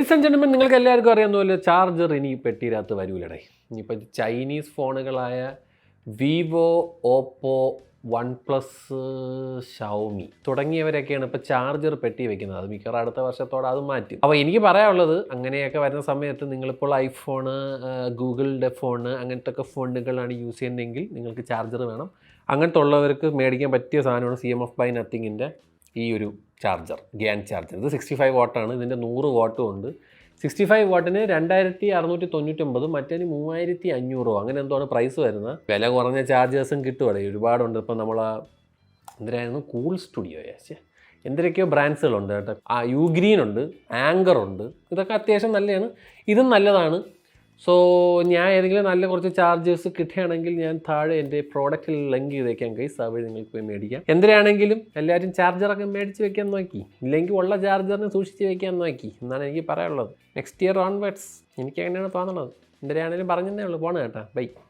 Ladies and gentlemen, നിങ്ങൾക്ക് എല്ലാവർക്കും അറിയാവുന്ന പോലെ ചാർജർ ഇനി പെട്ടിയിനകത്ത് വരൂലടേ. ഇനിയിപ്പോൾ ചൈനീസ് ഫോണുകളായ Vivo, Oppo, OnePlus, Xiaomi തുടങ്ങിയവരൊക്കെയാണ് ഇപ്പോൾ ചാർജർ പെട്ടി വെക്കുന്നത്. അത് മിക്കവാറും അടുത്ത വർഷത്തോടെ അത് മാറ്റും. അപ്പോൾ എനിക്ക് പറയാനുള്ളത്, അങ്ങനെയൊക്കെ വരുന്ന സമയത്ത് നിങ്ങളിപ്പോൾ ഐഫോണ്, ഗൂഗിളിൻ്റെ ഫോണ്, അങ്ങനത്തെ ഒക്കെ ഫോണുകളാണ് യൂസ് ചെയ്യുന്നതെങ്കിൽ നിങ്ങൾക്ക് ചാർജർ വേണം. അങ്ങനത്തെ ഉള്ളവർക്ക് മേടിക്കാൻ പറ്റിയ സാധനമാണ് CMF by Nothingൻ്റെ ഈ ഒരു ചാർജർ, ഗ്യാൻ ചാർജർ. ഇത് 65 വാട്ടാണ്. ഇതിൻ്റെ 100 വാട്ടും ഉണ്ട്. 65 വാട്ടിന് 2699, മറ്റേന് 3500 അങ്ങനെ എന്തോണ് പ്രൈസ് വരുന്നത്. വില കുറഞ്ഞ ചാർജേഴ്സും കിട്ടും അവിടെ ഒരുപാടുണ്ട്. ഇപ്പം നമ്മൾ എന്തിനായിരുന്നു, കൂൾ സ്റ്റുഡിയോ എന്തിനൊക്കെയോ ബ്രാൻഡ്സുകളുണ്ട് കേട്ടോ. യുഗ്രീൻ ഉണ്ട്, ആങ്കർ ഉണ്ട്. ഇതൊക്കെ അത്യാവശ്യം നല്ലതാണ്. ഇതും നല്ലതാണ്. സോ ഞാൻ ഏതെങ്കിലും നല്ല കുറച്ച് ചാർജേഴ്സ് കിട്ടുകയാണെങ്കിൽ ഞാൻ താഴെ എൻ്റെ പ്രോഡക്റ്റിൽ ലിങ്ക് ചെയ്തേക്കാം ഗൈസ്. ആ വഴി നിങ്ങൾക്ക് പോയി മേടിക്കാം. എന്തിനാണെങ്കിലും എല്ലാവരും ചാർജറൊക്കെ മേടിച്ച് വെക്കാൻ നോക്കി, ഇല്ലെങ്കിൽ ഉള്ള ചാർജറിനെ സൂക്ഷിച്ച് വെക്കാൻ നോക്കി എന്നാണ് എനിക്ക് പറയാനുള്ളത്. നെക്സ്റ്റ് ഇയർ ഓൺവേർഡ്സ് എനിക്ക് അങ്ങനെയാണ് തോന്നുന്നത്. എന്തിനാണെങ്കിലും പറഞ്ഞതേ ഉള്ളൂ. പോണ കേട്ടോ. ബൈ.